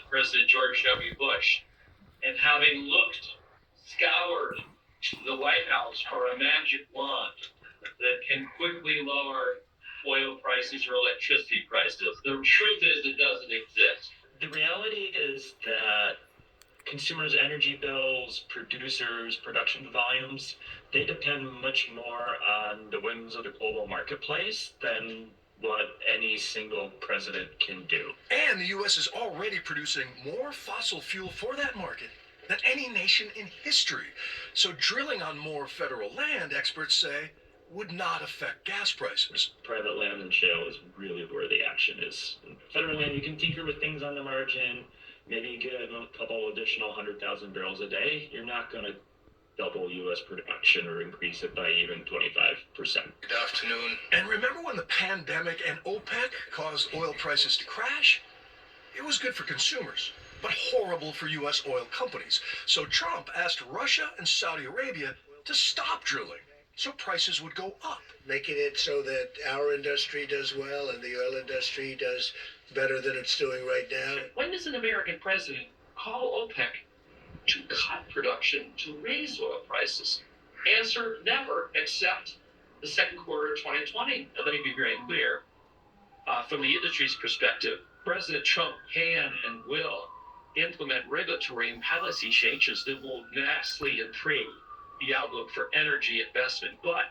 President George W. Bush, and having scoured the White House for a magic wand that can quickly lower oil prices or electricity prices. The truth is it doesn't exist. The reality is that consumers' energy bills, producers' production volumes, they depend much more on the whims of the global marketplace than what any single president can do. And the U.S. is already producing more fossil fuel for that market than any nation in history. So drilling on more federal land, experts say, would not affect gas prices. Private land and shale is really where the action is. Federal land, you can tinker with things on the margin, maybe get a couple additional 100,000 barrels a day. You're not going to double U.S. production or increase it by even 25%. Good afternoon. And remember when the pandemic and OPEC caused oil prices to crash? It was good for consumers, but horrible for U.S. oil companies. So Trump asked Russia and Saudi Arabia to stop drilling so prices would go up. Making it so that our industry does well and the oil industry does better than it's doing right now. When does an American president call OPEC to cut production to raise oil prices? Answer, never, except the second quarter of 2020. Now, let me be very clear. From the industry's perspective, President Trump can and will implement regulatory and policy changes that will vastly improve the outlook for energy investment. But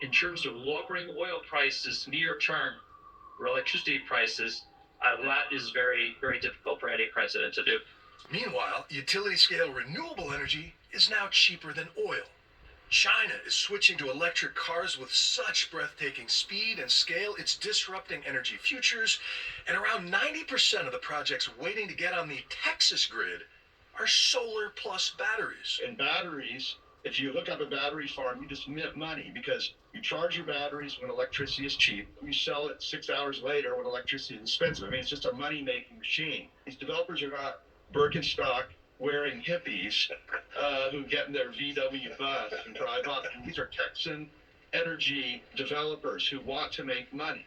in terms of lowering oil prices near term or electricity prices, that is very, very difficult for any president to do. Meanwhile, utility-scale renewable energy is now cheaper than oil. China is switching to electric cars with such breathtaking speed and scale, it's disrupting energy futures, and around 90% of the projects waiting to get on the Texas grid are solar plus batteries. And batteries, if you look up a battery farm, you just mint money because you charge your batteries when electricity is cheap. You sell it 6 hours later when electricity is expensive. I mean, it's just a money-making machine. These developers are not Birkenstock wearing hippies who get in their VW bus and drive off. And these are Texan energy developers who want to make money.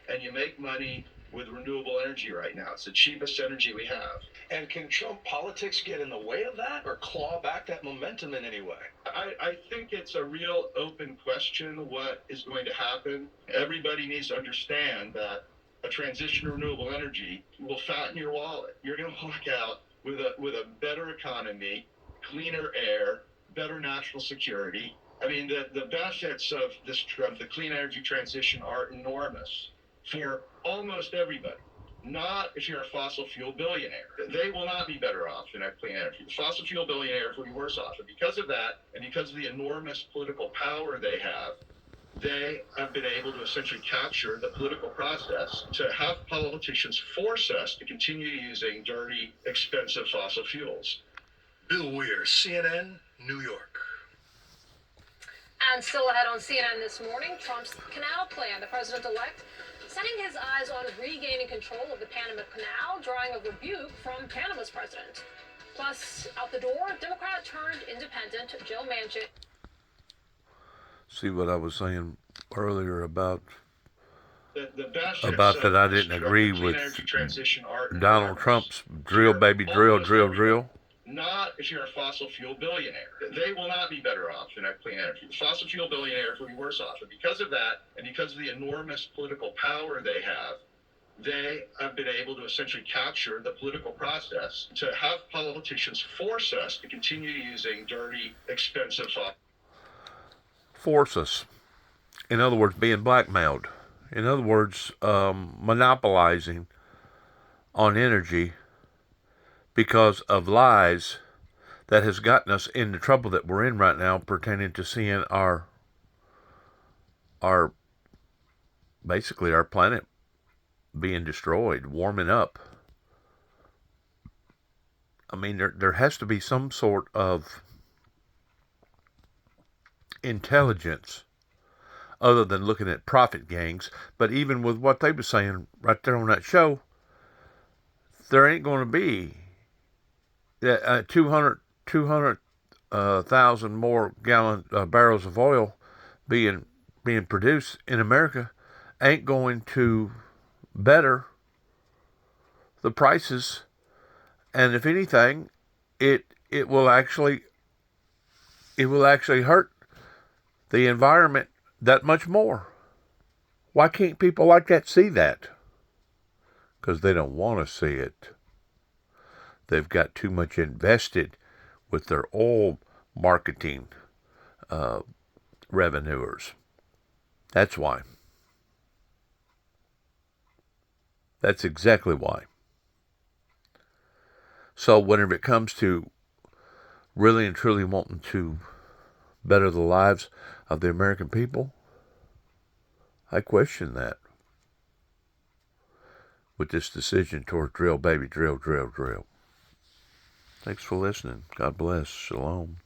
And you make money with renewable energy right now. It's the cheapest energy we have. And can Trump politics get in the way of that or claw back that momentum in any way? I think it's a real open question what is going to happen. Everybody needs to understand that a transition to renewable energy will fatten your wallet. You're going to walk out with a better economy, cleaner air, better national security. I mean, the benefits of the clean energy transition are enormous for almost everybody. Not if you're a fossil fuel billionaire. They will not be better off than a clean energy. The fossil fuel billionaires will be worse off. And because of that, and because of the enormous political power they have been able to essentially capture the political process to have politicians force us to continue using dirty, expensive fossil fuels. Bill Weir, CNN, New York. And still ahead on CNN this morning, Trump's canal plan. The president-elect setting his eyes on regaining control of the Panama Canal, drawing a rebuke from Panama's president. Plus, out the door, Democrat turned independent Joe Manchin. See what I was saying earlier about that I didn't agree with Donald Trump's drill, baby, drill, drill, drill. Not if you're a fossil fuel billionaire. They will not be better off than a clean energy. The fossil fuel billionaires will be worse off. And because of that, and because of the enormous political power they have been able to essentially capture the political process to have politicians force us to continue using dirty, expensive fossil. Force us. In other words, being blackmailed. In other words, monopolizing on energy because of lies that has gotten us in the trouble that we're in right now pertaining to seeing our basically our planet being destroyed, warming up. I mean, there has to be some sort of intelligence other than looking at profit gangs. But even with what they were saying right there on that show, there ain't going to be 200,000 more barrels of oil being produced in America ain't going to better the prices And if anything, it will actually hurt the environment that much more. Why can't people like that see that? Because they don't want to see it. They've got too much invested with their oil marketing revenuers. That's why. That's exactly why. So whenever it comes to really and truly wanting to better the lives of the American people, I question that with this decision toward drill, baby, drill, drill, drill. Thanks for listening. God bless. Shalom.